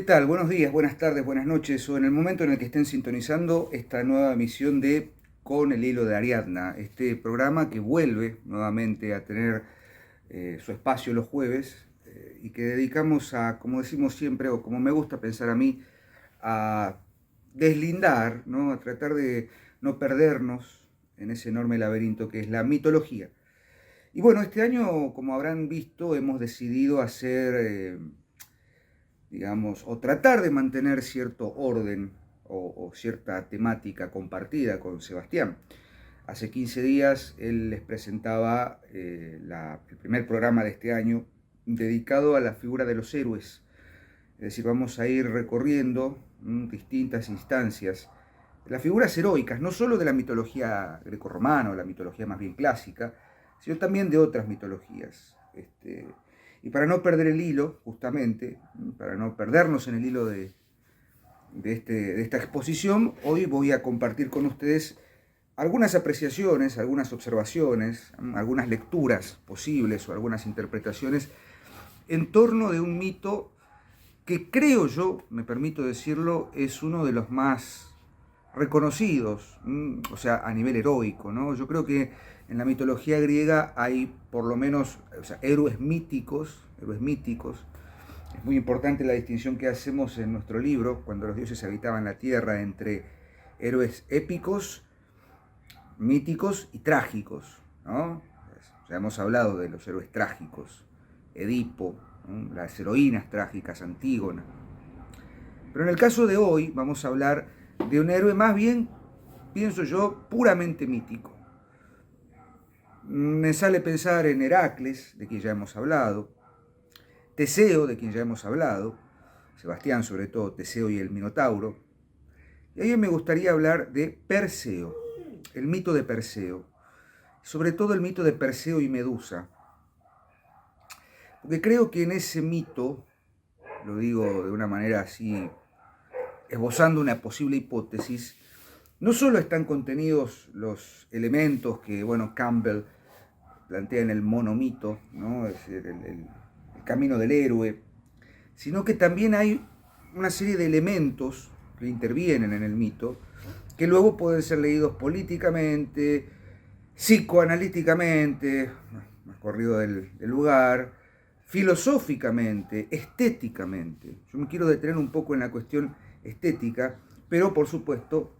tal? Buenos días, buenas tardes, buenas noches, o en el momento en el que estén sintonizando esta nueva emisión de Con el Hilo de Ariadna, este programa que vuelve nuevamente a tener su espacio los jueves y que dedicamos a, como decimos siempre, o como me gusta pensar a mí, a deslindar, ¿no? A tratar de no perdernos en ese enorme laberinto que es la mitología. Y bueno, este año, como habrán visto, hemos decidido hacer digamos, o tratar de mantener cierto orden o cierta temática compartida con Sebastián. Hace 15 días él les presentaba el primer programa de este año dedicado a la figura de los héroes. Es decir, vamos a ir recorriendo distintas instancias, las figuras heroicas, no solo de la mitología grecorromana o la mitología más bien clásica, sino también de otras mitologías. Y para no perder el hilo, justamente, para no perdernos en el hilo de esta exposición, hoy voy a compartir con ustedes algunas apreciaciones, algunas observaciones, algunas lecturas posibles o algunas interpretaciones en torno de un mito que creo yo, me permito decirlo, es uno de los más reconocidos, o sea, a nivel heroico, ¿no? Yo creo que en la mitología griega hay por lo menos, o sea, héroes míticos, héroes míticos. Es muy importante la distinción que hacemos en nuestro libro, cuando los dioses habitaban la tierra, entre héroes épicos, míticos y trágicos, ¿no? Ya hemos hablado de los héroes trágicos, Edipo, ¿no? Las heroínas trágicas, Antígona. Pero en el caso de hoy vamos a hablar de un héroe más bien, pienso yo, puramente mítico. Me sale pensar en Heracles, de quien ya hemos hablado, Teseo, de quien ya hemos hablado, Sebastián sobre todo, Teseo y el Minotauro. Y ahí me gustaría hablar de Perseo, el mito de Perseo, sobre todo el mito de Perseo y Medusa. Porque creo que en ese mito, lo digo de una manera así, esbozando una posible hipótesis, no solo están contenidos los elementos que, bueno, Campbell plantea en el monomito, ¿no? Es decir, el camino del héroe, sino que también hay una serie de elementos que intervienen en el mito, que luego pueden ser leídos políticamente, psicoanalíticamente, más corrido del lugar, filosóficamente, estéticamente. Yo me quiero detener un poco en la cuestión estética, pero por supuesto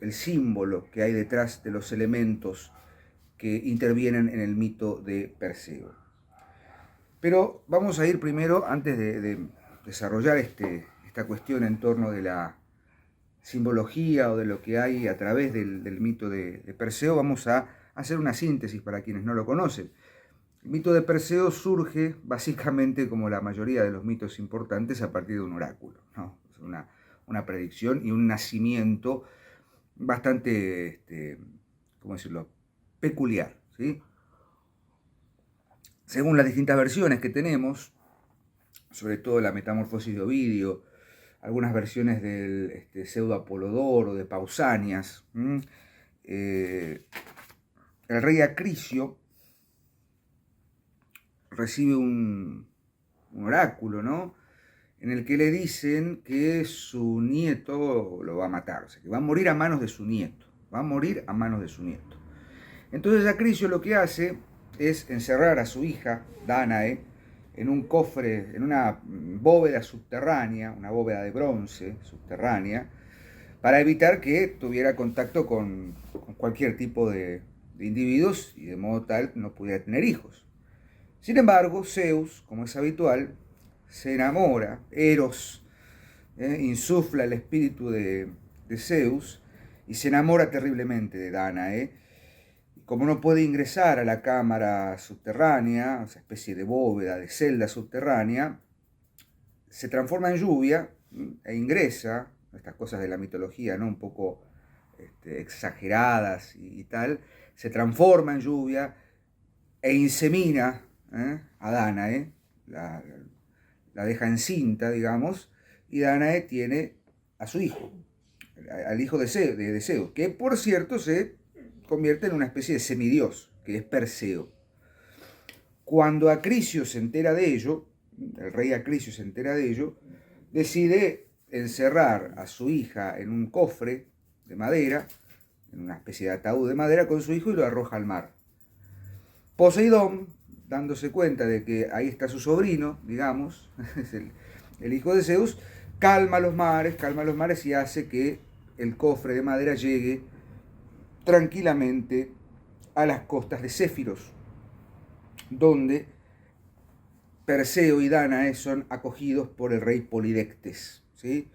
el símbolo que hay detrás de los elementos que intervienen en el mito de Perseo. Pero vamos a ir primero, antes de desarrollar esta cuestión en torno de la simbología o de lo que hay a través del mito de Perseo, vamos a hacer una síntesis para quienes no lo conocen. El mito de Perseo surge básicamente, como la mayoría de los mitos importantes, a partir de un oráculo, ¿no? Una predicción y un nacimiento bastante, ¿cómo decirlo?, peculiar, ¿sí? Según las distintas versiones que tenemos, sobre todo la Metamorfosis de Ovidio, algunas versiones del pseudo Apolodoro, de Pausanias, el rey Acrisiio recibe un oráculo, ¿no?, en el que le dicen que su nieto lo va a matar, o sea, que va a morir a manos de su nieto, va a morir a manos de su nieto. Entonces Acrisiio lo que hace es encerrar a su hija, Dánae, en un cofre, en una bóveda subterránea, una bóveda de bronce subterránea, para evitar que tuviera contacto con cualquier tipo de individuos y de modo tal no pudiera tener hijos. Sin embargo, Zeus, como es habitual, se enamora, Eros insufla el espíritu de Zeus y se enamora terriblemente de Dánae. Como no puede ingresar a la cámara subterránea, esa especie de bóveda, de celda subterránea, se transforma en lluvia e ingresa, estas cosas de la mitología, ¿no?, un poco exageradas y tal, se transforma en lluvia e insemina a Dánae, la deja encinta, digamos, y Dánae tiene a su hijo, al hijo de Zeus, que por cierto se convierte en una especie de semidios, que es Perseo. Cuando Acrisiio se entera de ello, el rey Acrisiio se entera de ello, decide encerrar a su hija en un cofre de madera, en una especie de ataúd de madera con su hijo, y lo arroja al mar. Poseidón, dándose cuenta de que ahí está su sobrino, digamos, es el hijo de Zeus, calma los mares y hace que el cofre de madera llegue tranquilamente a las costas de Céfiros, donde Perseo y Dánae son acogidos por el rey Polidectes, ¿sí?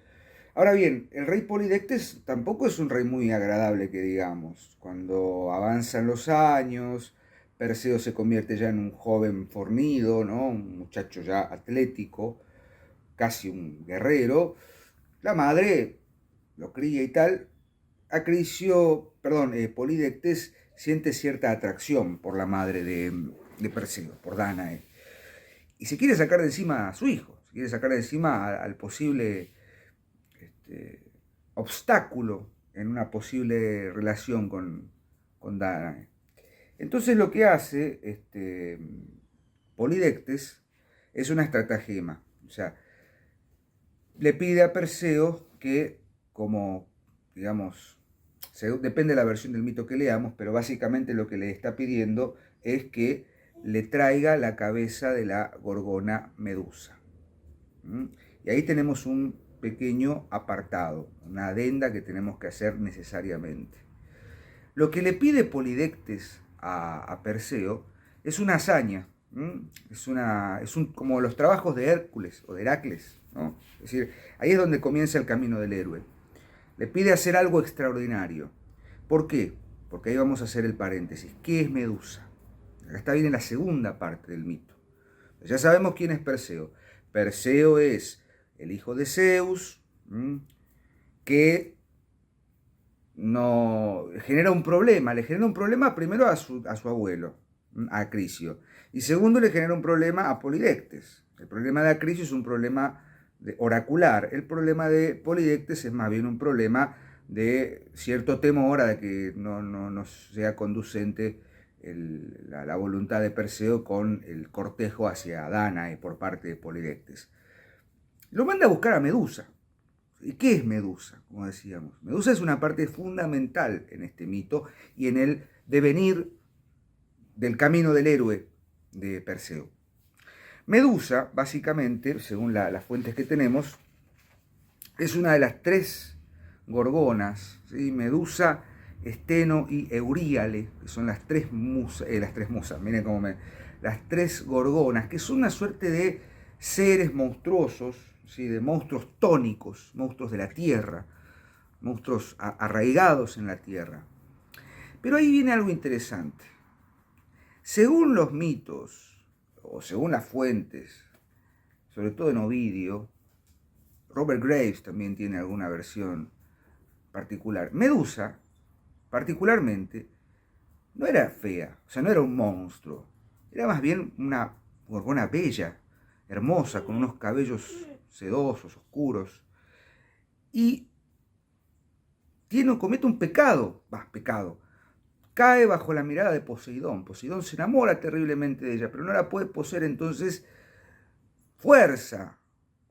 Ahora bien, el rey Polidectes tampoco es un rey muy agradable, que digamos. Cuando avanzan los años, Perseo se convierte ya en un joven fornido, ¿no? Un muchacho ya atlético, casi un guerrero. La madre lo cría y tal. Polidectes siente cierta atracción por la madre de Perseo, por Dánae. Y se quiere sacar de encima a su hijo, se quiere sacar de encima al posible obstáculo en una posible relación con Dánae. Entonces lo que hace Polidectes es una estratagema. O sea, le pide a Perseo que, como, digamos, depende de la versión del mito que leamos, pero básicamente lo que le está pidiendo es que le traiga la cabeza de la gorgona Medusa. Y ahí tenemos un pequeño apartado, una adenda que tenemos que hacer necesariamente. Lo que le pide Polidectes a Perseo es una hazaña, como los trabajos de Hércules o de Heracles, ¿no? Es decir, ahí es donde comienza el camino del héroe. Le pide hacer algo extraordinario. ¿Por qué? Porque ahí vamos a hacer el paréntesis. ¿Qué es Medusa? Acá está bien en la segunda parte del mito. Ya sabemos quién es Perseo. Perseo es el hijo de Zeus, que no genera un problema. Le genera un problema primero a su abuelo, a Acrisio. Y segundo, le genera un problema a Polidectes. El problema de Acrisio es un problema oracular. El problema de Polidectes es más bien un problema de cierto temor a que no sea conducente la voluntad de Perseo con el cortejo hacia Dánae por parte de Polidectes. Lo manda a buscar a Medusa. ¿Y qué es Medusa? Como decíamos, Medusa es una parte fundamental en este mito y en el devenir del camino del héroe de Perseo. Medusa, básicamente, según las fuentes que tenemos, es una de las tres gorgonas, ¿sí? Medusa, Esteno y Euríale, que son las tres musas, miren cómo las tres gorgonas, que son una suerte de seres monstruosos, ¿sí? De monstruos tónicos, monstruos de la tierra, monstruos arraigados en la tierra. Pero ahí viene algo interesante. Según los mitos, o según las fuentes, sobre todo en Ovidio, Robert Graves también tiene alguna versión particular. Medusa, particularmente, no era fea, o sea, no era un monstruo. Era más bien una gorgona bella, hermosa, con unos cabellos sedosos, oscuros. Y comete un pecado, cae bajo la mirada de Poseidón. Poseidón se enamora terriblemente de ella, pero no la puede poseer, entonces fuerza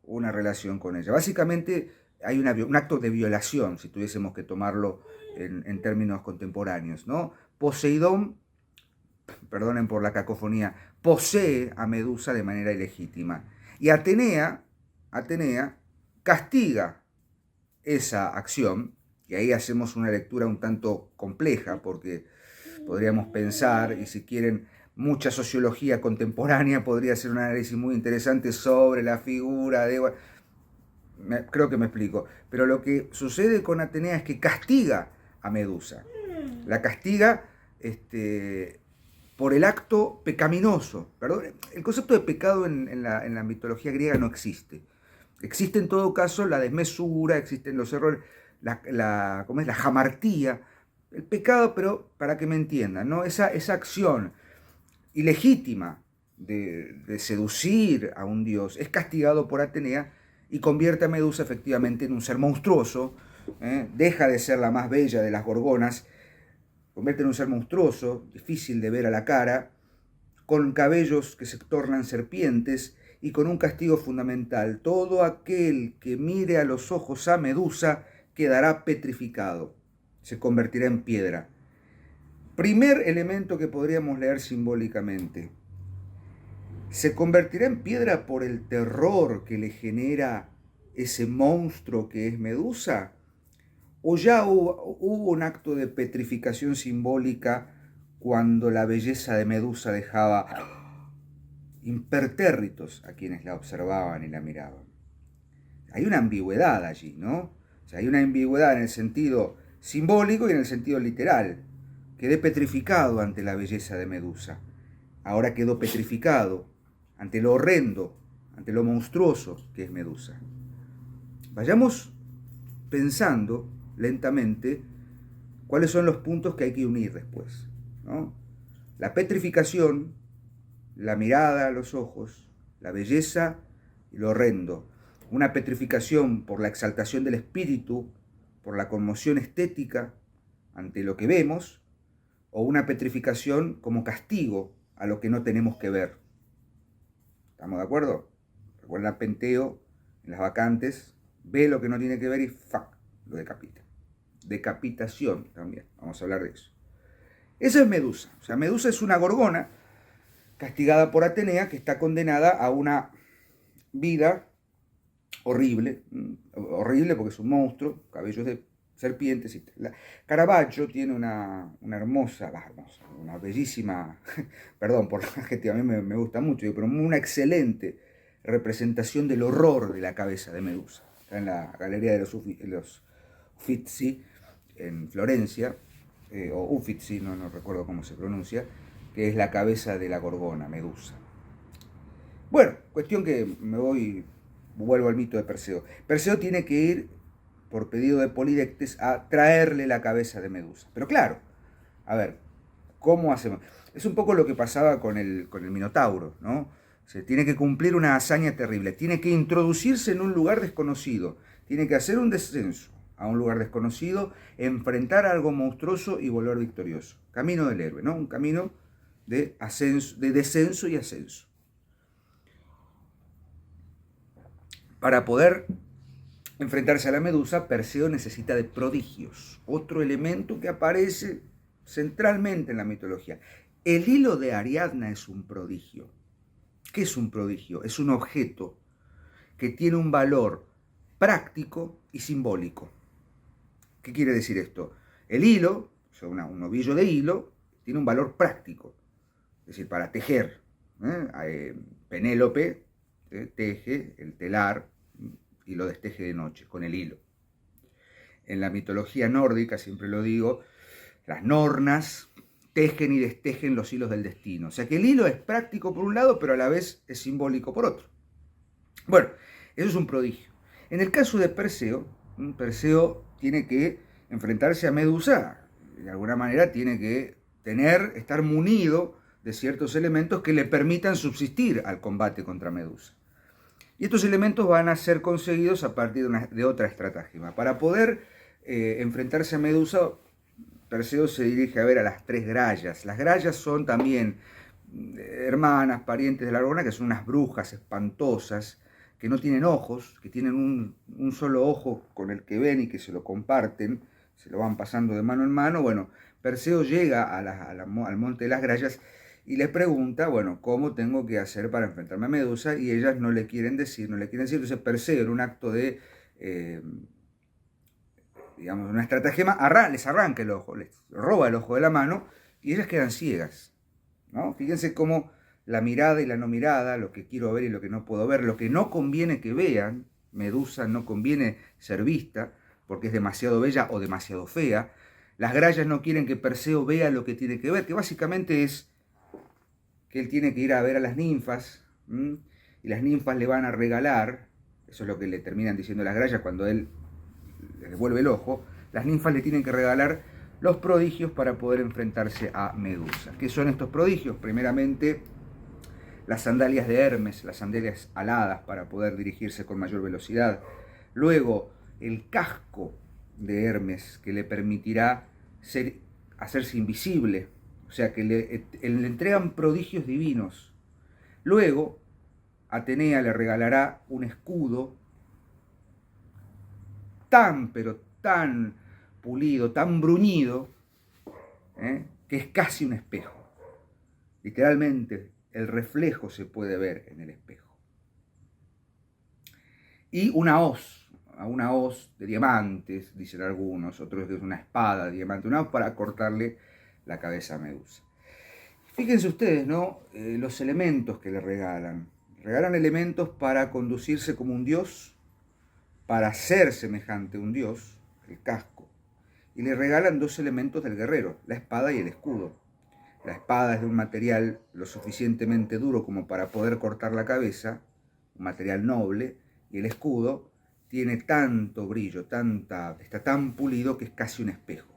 una relación con ella. Básicamente hay un acto de violación, si tuviésemos que tomarlo en términos contemporáneos, ¿no? Poseidón, perdonen por la cacofonía, posee a Medusa de manera ilegítima. Y Atenea castiga esa acción, y ahí hacemos una lectura un tanto compleja, porque podríamos pensar, y si quieren, mucha sociología contemporánea podría hacer un análisis muy interesante sobre la figura de... Creo que me explico. Pero lo que sucede con Atenea es que castiga a Medusa. La castiga por el acto pecaminoso. Perdón, el concepto de pecado en la mitología griega no existe. Existe en todo caso la desmesura, existen los errores, ¿cómo es? La jamartía, el pecado, pero para que me entiendan, ¿no? Esa acción ilegítima de seducir a un dios es castigado por Atenea y convierte a Medusa efectivamente en un ser monstruoso, deja de ser la más bella de las gorgonas, convierte en un ser monstruoso, difícil de ver a la cara, con cabellos que se tornan serpientes y con un castigo fundamental. Todo aquel que mire a los ojos a Medusa quedará petrificado, se convertirá en piedra. Primer elemento que podríamos leer simbólicamente. ¿Se convertirá en piedra por el terror que le genera ese monstruo que es Medusa? ¿O ya hubo un acto de petrificación simbólica cuando la belleza de Medusa dejaba impertérritos a quienes la observaban y la miraban? Hay una ambigüedad allí, ¿no? O sea, hay una ambigüedad en el sentido simbólico y en el sentido literal. Quedé petrificado ante la belleza de Medusa. Ahora quedó petrificado ante lo horrendo, ante lo monstruoso que es Medusa. Vayamos pensando lentamente cuáles son los puntos que hay que unir después, ¿no? La petrificación, la mirada a los ojos, la belleza y lo horrendo. Una petrificación por la exaltación del espíritu, por la conmoción estética ante lo que vemos, o una petrificación como castigo a lo que no tenemos que ver. ¿Estamos de acuerdo? Recuerda Penteo en las Bacantes, ve lo que no tiene que ver y ¡fac! Lo decapita. Decapitación también, vamos a hablar de eso. Esa es Medusa. O sea, Medusa es una gorgona castigada por Atenea que está condenada a una vida horrible, horrible porque es un monstruo, cabellos de serpientes. Caravaggio tiene una hermosa, una bellísima, perdón por la adjetivo, a mí me gusta mucho, pero una excelente representación del horror de la cabeza de Medusa. Está en la Galería de los Uffizi, en Florencia, o Uffizi, no recuerdo cómo se pronuncia, que es la cabeza de la gorgona, Medusa. Bueno, cuestión que vuelvo al mito de Perseo. Perseo tiene que ir, por pedido de Polidectes, a traerle la cabeza de Medusa. Pero claro, a ver, ¿cómo hacemos? Es un poco lo que pasaba con el Minotauro, ¿no? Se tiene que cumplir una hazaña terrible, tiene que introducirse en un lugar desconocido, tiene que hacer un descenso a un lugar desconocido, enfrentar a algo monstruoso y volver victorioso. Camino del héroe, ¿no? Un camino de descenso y ascenso. Para poder enfrentarse a la Medusa, Perseo necesita de prodigios, otro elemento que aparece centralmente en la mitología. El hilo de Ariadna es un prodigio. ¿Qué es un prodigio? Es un objeto que tiene un valor práctico y simbólico. ¿Qué quiere decir esto? El hilo, o sea, un ovillo de hilo, tiene un valor práctico, es decir, para tejer. Penélope teje el telar y lo desteje de noche con el hilo. En la mitología nórdica, siempre lo digo, las nornas tejen y destejen los hilos del destino. O sea que el hilo es práctico por un lado, pero a la vez es simbólico por otro. Bueno, eso es un prodigio. En el caso de Perseo, Perseo tiene que enfrentarse a Medusa. De alguna manera tiene que estar munido de ciertos elementos que le permitan subsistir al combate contra Medusa. Y estos elementos van a ser conseguidos a partir de otra estratagema. Para poder enfrentarse a Medusa, Perseo se dirige a ver a las tres grayas. Las grayas son también hermanas, parientes de la gorgona, que son unas brujas espantosas, que no tienen ojos, que tienen un solo ojo con el que ven y que se lo comparten, se lo van pasando de mano en mano. Bueno, Perseo llega al monte de las grayas y les pregunta, bueno, ¿cómo tengo que hacer para enfrentarme a Medusa? Y ellas no le quieren decir. Entonces Perseo, en un acto de, una estratagema, les arranca el ojo, les roba el ojo de la mano y ellas quedan ciegas, ¿no? Fíjense cómo la mirada y la no mirada, lo que quiero ver y lo que no puedo ver, lo que no conviene que vean, Medusa no conviene ser vista porque es demasiado bella o demasiado fea. Las grayas no quieren que Perseo vea lo que tiene que ver, que básicamente es que él tiene que ir a ver a las ninfas, y las ninfas le van a regalar, eso es lo que le terminan diciendo las grayas cuando él le devuelve el ojo, las ninfas le tienen que regalar los prodigios para poder enfrentarse a Medusa. ¿Qué son estos prodigios? Primeramente, las sandalias de Hermes, las sandalias aladas para poder dirigirse con mayor velocidad. Luego, el casco de Hermes, que le permitirá hacerse invisible. O sea que le entregan prodigios divinos. Luego, Atenea le regalará un escudo tan, pero tan pulido, tan bruñido, que es casi un espejo. Literalmente, el reflejo se puede ver en el espejo. Y una hoz de diamantes, dicen algunos, otros que es una espada de diamante, una hoz para cortarle la cabeza a Medusa. Fíjense ustedes, ¿no? Los elementos que le regalan. Regalan elementos para conducirse como un dios, para ser semejante a un dios, el casco. Y le regalan dos elementos del guerrero, la espada y el escudo. La espada es de un material lo suficientemente duro como para poder cortar la cabeza, un material noble, y el escudo tiene tanto brillo, está tan pulido que es casi un espejo.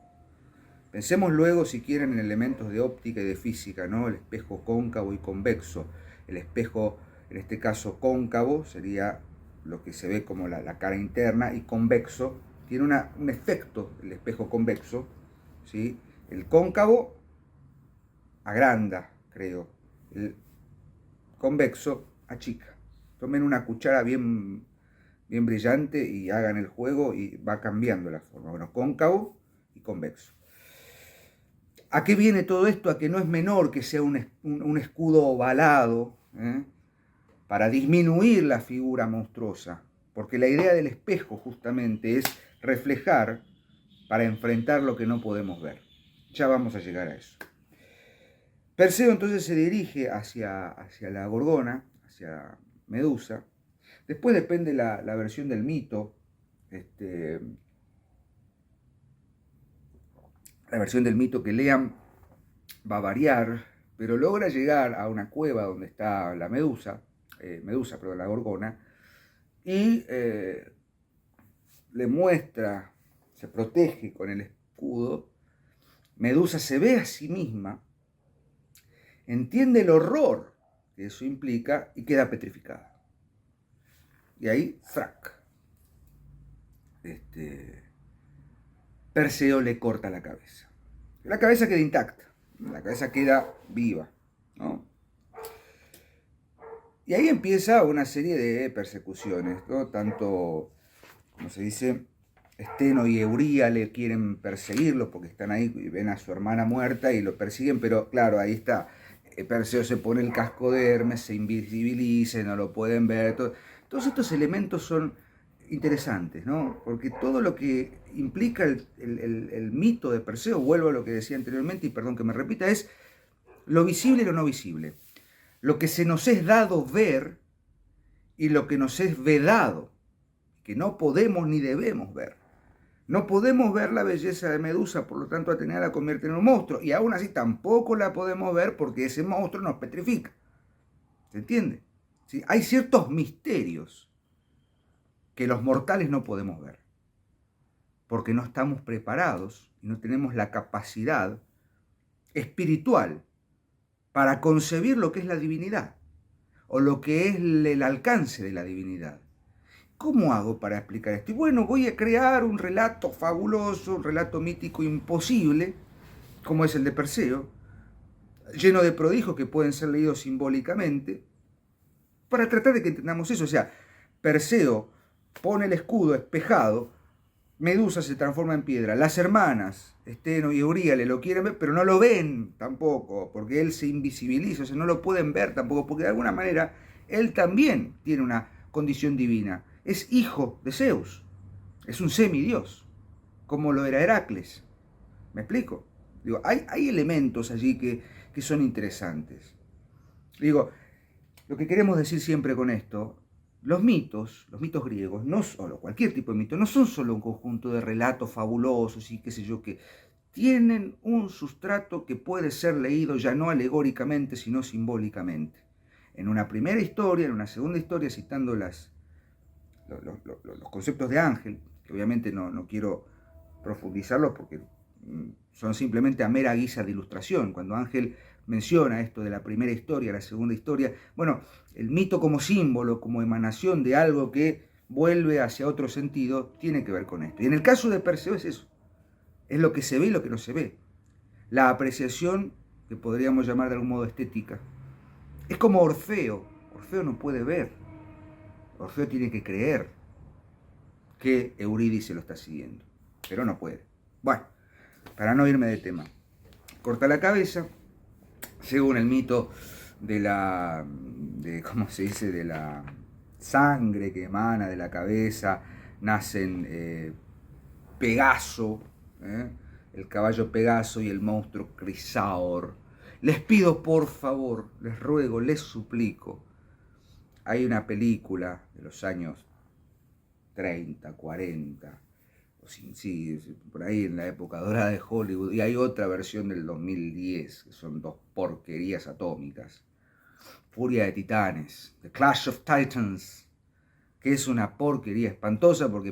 Pensemos luego, si quieren, en elementos de óptica y de física, ¿no? El espejo cóncavo y convexo. El espejo, en este caso cóncavo, sería lo que se ve como la cara interna, y convexo, tiene un efecto, el espejo convexo, ¿sí? El cóncavo agranda, creo. El convexo achica. Tomen una cuchara bien brillante y hagan el juego y va cambiando la forma. Bueno, cóncavo y convexo. ¿A qué viene todo esto? A que no es menor que sea un escudo ovalado, para disminuir la figura monstruosa. Porque la idea del espejo justamente es reflejar para enfrentar lo que no podemos ver. Ya vamos a llegar a eso. Perseo entonces se dirige hacia la Gorgona, hacia Medusa. Después depende la versión del mito. La versión del mito que lean va a variar, pero logra llegar a una cueva donde está la la Gorgona, y le muestra, se protege con el escudo. Medusa se ve a sí misma, entiende el horror que eso implica y queda petrificada. Y ahí, frac, Perseo le corta la cabeza. La cabeza queda intacta, la cabeza queda viva, ¿no? Y ahí empieza una serie de persecuciones, ¿no? Tanto, como se dice, Steno y Euríale quieren perseguirlo porque están ahí y ven a su hermana muerta y lo persiguen, pero claro, ahí está. Perseo se pone el casco de Hermes, se invisibiliza, no lo pueden ver. Todos estos elementos son interesantes, ¿no? Porque todo lo que implica el mito de Perseo, vuelvo a lo que decía anteriormente, y perdón que me repita, es lo visible y lo no visible. Lo que se nos es dado ver y lo que nos es vedado, que no podemos ni debemos ver. No podemos ver la belleza de Medusa, por lo tanto Atenea la convierte en un monstruo, y aún así tampoco la podemos ver porque ese monstruo nos petrifica. ¿Se entiende? ¿Sí? Hay ciertos misterios que los mortales no podemos ver, porque no estamos preparados y no tenemos la capacidad espiritual para concebir lo que es la divinidad, o lo que es el alcance de la divinidad. ¿Cómo hago para explicar esto? Y bueno, voy a crear un relato fabuloso, un relato mítico imposible, como es el de Perseo, lleno de prodigios que pueden ser leídos simbólicamente, para tratar de que entendamos eso. O sea, Perseo pone el escudo espejado, Medusa se transforma en piedra. Las hermanas, Steno y Euríale, lo quieren ver, pero no lo ven tampoco, porque él se invisibiliza, o sea, no lo pueden ver tampoco, porque de alguna manera él también tiene una condición divina. Es hijo de Zeus, es un semidios, como lo era Heracles. ¿Me explico? Digo, hay elementos allí que son interesantes. Digo, lo que queremos decir siempre con esto, los mitos griegos, no solo, cualquier tipo de mito, no son solo un conjunto de relatos fabulosos y qué sé yo, que tienen un sustrato que puede ser leído ya no alegóricamente, sino simbólicamente. En una primera historia, en una segunda historia, citando los conceptos de Ángel, que obviamente no quiero profundizarlos porque son simplemente a mera guisa de ilustración. Cuando Ángel menciona esto de la primera historia, la segunda historia, bueno, el mito como símbolo, como emanación de algo que vuelve hacia otro sentido, tiene que ver con esto. Y en el caso de Perseo es eso, es lo que se ve y lo que no se ve. La apreciación, que podríamos llamar de algún modo estética, es como Orfeo Orfeo no puede ver. Orfeo tiene que creer que Eurídice lo está siguiendo, pero no puede. Bueno, para no irme de tema, corta la cabeza, según el mito ¿cómo se dice?, de la sangre que emana de la cabeza, nacen Pegaso, el caballo Pegaso y el monstruo Crisaor. Les pido por favor, les ruego, les suplico, hay una película de los años 30, 40, sí, por ahí en la época dorada de Hollywood, y hay otra versión del 2010, que son dos porquerías atómicas. Furia de Titanes, The Clash of Titans, que es una porquería espantosa porque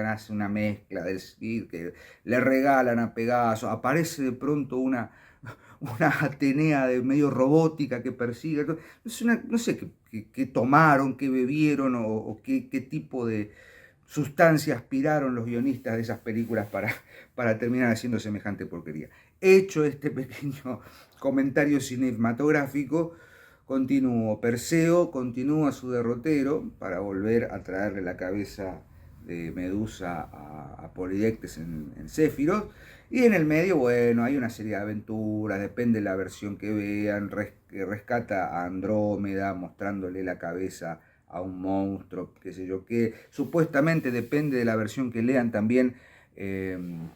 hace una mezcla del Cid, que le regalan a Pegaso, aparece de pronto una Atenea de medio robótica que persigue, no sé qué tomaron, qué bebieron o qué tipo de sustancia aspiraron los guionistas de esas películas para terminar haciendo semejante porquería. Hecho este pequeño comentario cinematográfico, Perseo continúa su derrotero para volver a traerle la cabeza de Medusa a Polidectes en Céfiros, y en el medio, bueno, hay una serie de aventuras, depende de la versión que vean, rescata a Andrómeda mostrándole la cabeza a un monstruo, qué sé yo qué, supuestamente depende de la versión que lean también,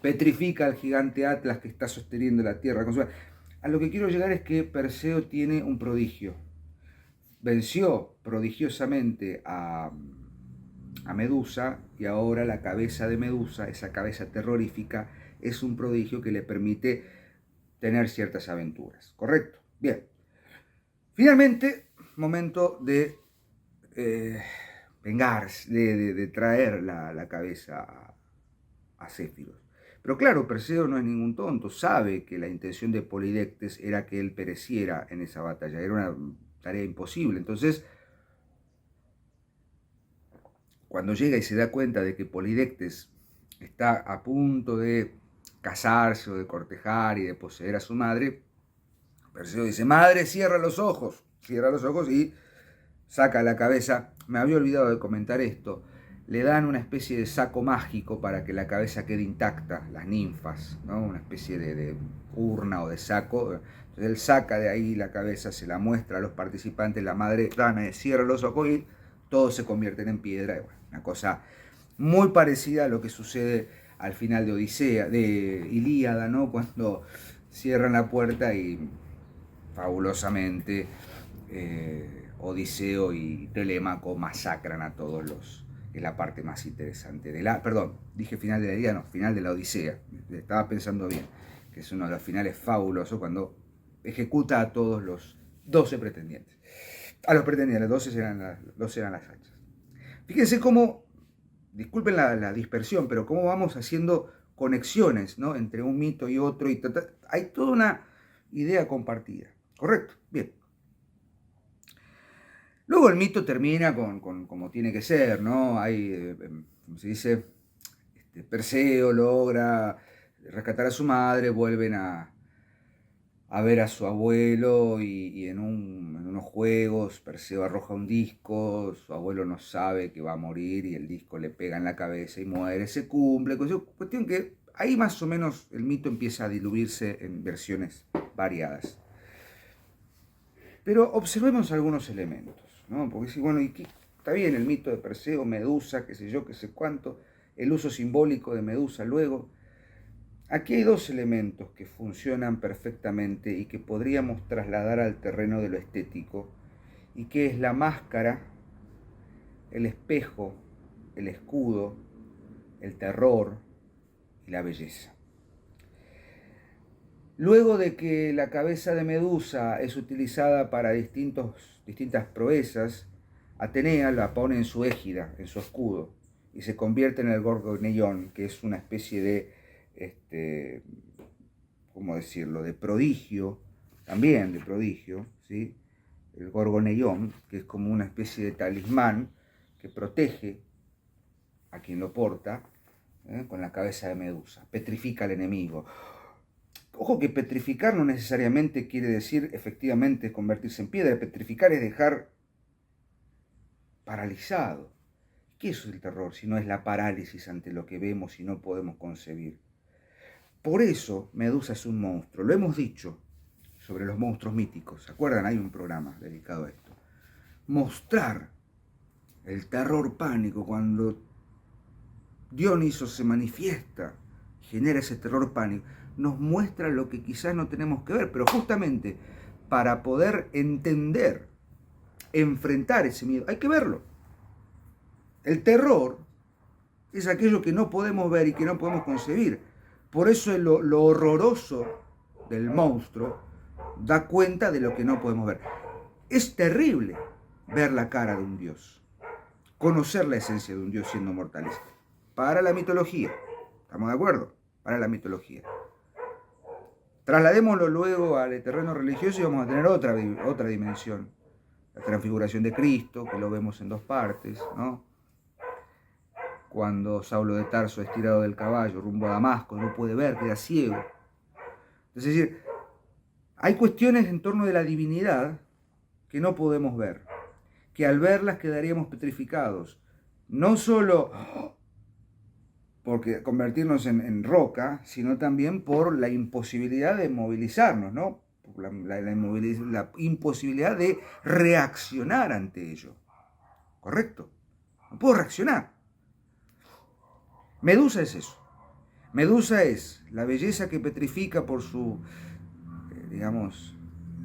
petrifica al gigante Atlas que está sosteniendo la tierra con su... A lo que quiero llegar es que Perseo tiene un prodigio. Venció prodigiosamente a Medusa, y ahora la cabeza de Medusa, esa cabeza terrorífica, es un prodigio que le permite tener ciertas aventuras. ¿Correcto? Bien. Finalmente, momento de vengarse, de traer la cabeza a Céfiros. Pero claro, Perseo no es ningún tonto, sabe que la intención de Polidectes era que él pereciera en esa batalla, era una tarea imposible. Entonces, cuando llega y se da cuenta de que Polidectes está a punto de casarse o de cortejar y de poseer a su madre, Perseo dice: madre, cierra los ojos y saca la cabeza. Me había olvidado de comentar esto. Le dan una especie de saco mágico para que la cabeza quede intacta, las ninfas, ¿no? Una especie de urna o de saco. Entonces él saca de ahí la cabeza, se la muestra a los participantes, la madre Danae cierra los ojos y todos se convierten en piedra. Y bueno, una cosa muy parecida a lo que sucede al final de Odisea, de Ilíada, ¿no? Cuando cierran la puerta y fabulosamente Odiseo y Telémaco masacran a todos los... Es la parte más interesante de la... Perdón, dije final de la Ilíada, no, final de la Odisea. Estaba pensando bien, que es uno de los finales fabulosos cuando ejecuta a todos los 12 pretendientes. A los pretendientes, 12 eran las hachas. Fíjense cómo, disculpen la dispersión, pero cómo vamos haciendo conexiones, ¿no?, entre un mito y otro. Hay toda una idea compartida. ¿Correcto? Bien. Luego el mito termina con como tiene que ser, ¿no? Hay, como se dice, Perseo logra rescatar a su madre, vuelven a ver a su abuelo y en unos juegos Perseo arroja un disco, su abuelo no sabe que va a morir y el disco le pega en la cabeza y muere, se cumple. Cuestión que ahí más o menos el mito empieza a diluirse en versiones variadas. Pero observemos algunos elementos, ¿no? Porque sí, bueno, está bien el mito de Perseo, Medusa, qué sé yo, qué sé cuánto, el uso simbólico de Medusa luego. Aquí hay dos elementos que funcionan perfectamente y que podríamos trasladar al terreno de lo estético, y que es la máscara, el espejo, el escudo, el terror y la belleza. Luego de que la cabeza de Medusa es utilizada para distintas proezas, Atenea la pone en su égida, en su escudo, y se convierte en el Gorgoneión, que es una especie de, ¿cómo decirlo?, de prodigio, también de prodigio, ¿sí? El Gorgoneión, que es como una especie de talismán que protege a quien lo porta, con la cabeza de Medusa, petrifica al enemigo. Ojo que petrificar no necesariamente quiere decir efectivamente convertirse en piedra. Petrificar es dejar paralizado. ¿Qué es el terror si no es la parálisis ante lo que vemos y no podemos concebir? Por eso Medusa es un monstruo. Lo hemos dicho sobre los monstruos míticos. ¿Se acuerdan? Hay un programa dedicado a esto. Mostrar el terror pánico cuando Dioniso se manifiesta, genera ese terror pánico, nos muestra lo que quizás no tenemos que ver, pero justamente para poder entender, enfrentar ese miedo, hay que verlo. El terror es aquello que no podemos ver y que no podemos concebir. Por eso lo horroroso del monstruo da cuenta de lo que no podemos ver. Es terrible ver la cara de un dios, conocer la esencia de un dios siendo mortales. Para la mitología, ¿estamos de acuerdo? Para la mitología. Trasladémoslo luego al terreno religioso y vamos a tener otra dimensión. La transfiguración de Cristo, que lo vemos en dos partes, ¿no? Cuando Saulo de Tarso es tirado del caballo rumbo a Damasco, no puede ver, queda ciego. Es decir, hay cuestiones en torno de la divinidad que no podemos ver, que al verlas quedaríamos petrificados. No solo porque convertirnos en roca, sino también por la imposibilidad de movilizarnos, ¿no? La imposibilidad de reaccionar ante ello. ¿Correcto? No puedo reaccionar. Medusa es eso. Medusa es la belleza que petrifica por su, digamos,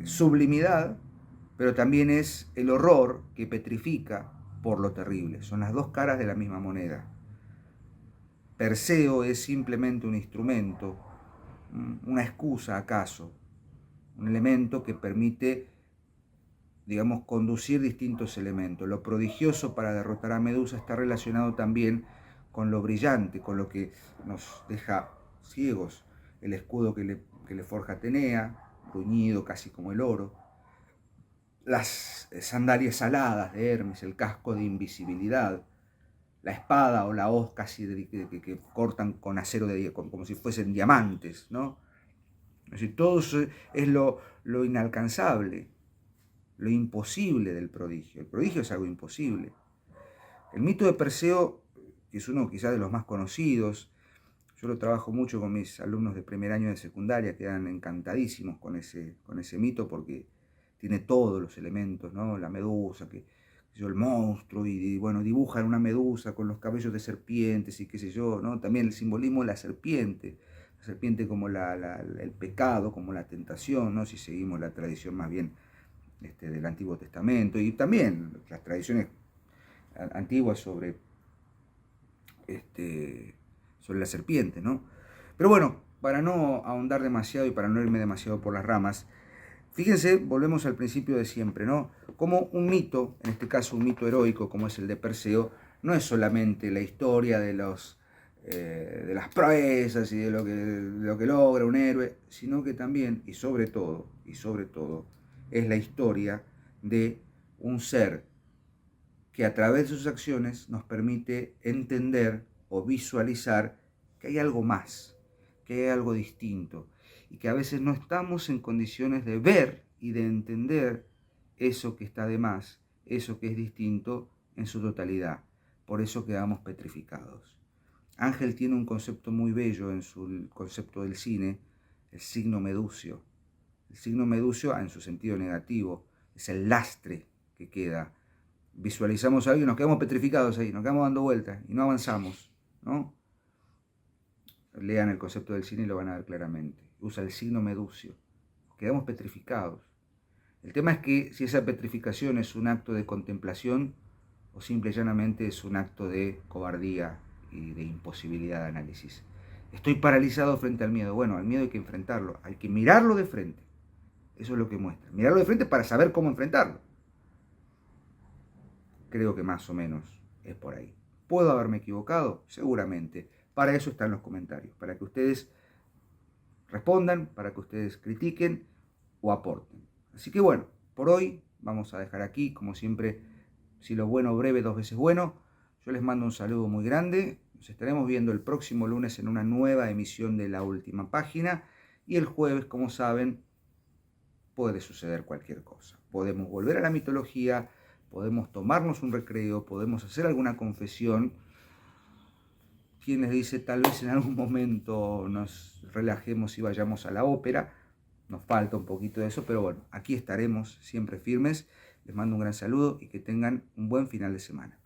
sublimidad, pero también es el horror que petrifica por lo terrible. Son las dos caras de la misma moneda. Perseo es simplemente un instrumento, una excusa acaso, un elemento que permite, digamos, conducir distintos elementos. Lo prodigioso para derrotar a Medusa está relacionado también con lo brillante, con lo que nos deja ciegos. El escudo que le forja Atenea, bruñido casi como el oro. Las sandalias aladas de Hermes, el casco de invisibilidad. La espada o la hoz casi que cortan con acero, como si fuesen diamantes, ¿no? Es decir, todo eso es lo inalcanzable, lo imposible del prodigio. El prodigio es algo imposible. El mito de Perseo, que es uno quizás de los más conocidos, yo lo trabajo mucho con mis alumnos de primer año de secundaria, quedan encantadísimos con ese mito porque tiene todos los elementos, ¿no? La medusa, el monstruo, y bueno, dibujan una medusa con los cabellos de serpientes y qué sé yo, ¿no? También el simbolismo de la serpiente como el pecado, como la tentación, ¿no? Si seguimos la tradición más bien del Antiguo Testamento, y también las tradiciones antiguas sobre la serpiente, ¿no? Pero bueno, para no ahondar demasiado y para no irme demasiado por las ramas, fíjense, volvemos al principio de siempre, ¿no? Como un mito, en este caso un mito heroico como es el de Perseo, no es solamente la historia de las proezas y de lo que logra un héroe, sino que también, y sobre todo, es la historia de un ser que a través de sus acciones nos permite entender o visualizar que hay algo más, que hay algo distinto, y que a veces no estamos en condiciones de ver y de entender eso que está de más, eso que es distinto en su totalidad. Por eso quedamos petrificados. Ángel tiene un concepto muy bello en su concepto del cine, el signo meducio. El signo meducio, en su sentido negativo, es el lastre que queda. Visualizamos algo y nos quedamos petrificados ahí, nos quedamos dando vueltas y no avanzamos, ¿no? Lean el concepto del cine y lo van a ver claramente. Usa el signo meducio. Quedamos petrificados. El tema es que si esa petrificación es un acto de contemplación o simple y llanamente es un acto de cobardía y de imposibilidad de análisis. Estoy paralizado frente al miedo. Bueno, al miedo hay que enfrentarlo, hay que mirarlo de frente. Eso es lo que muestra. Mirarlo de frente para saber cómo enfrentarlo. Creo que más o menos es por ahí. ¿Puedo haberme equivocado? Seguramente. Para eso están los comentarios, para que ustedes respondan, para que ustedes critiquen o aporten. Así que bueno, por hoy vamos a dejar aquí, como siempre, si lo bueno breve, dos veces bueno. Yo les mando un saludo muy grande. Nos estaremos viendo el próximo lunes en una nueva emisión de La Última Página. Y el jueves, como saben, puede suceder cualquier cosa. Podemos volver a la mitología, podemos tomarnos un recreo, podemos hacer alguna confesión. Quienes dice tal vez en algún momento nos relajemos y vayamos a la ópera. Nos falta un poquito de eso, pero bueno, aquí estaremos siempre firmes. Les mando un gran saludo y que tengan un buen final de semana.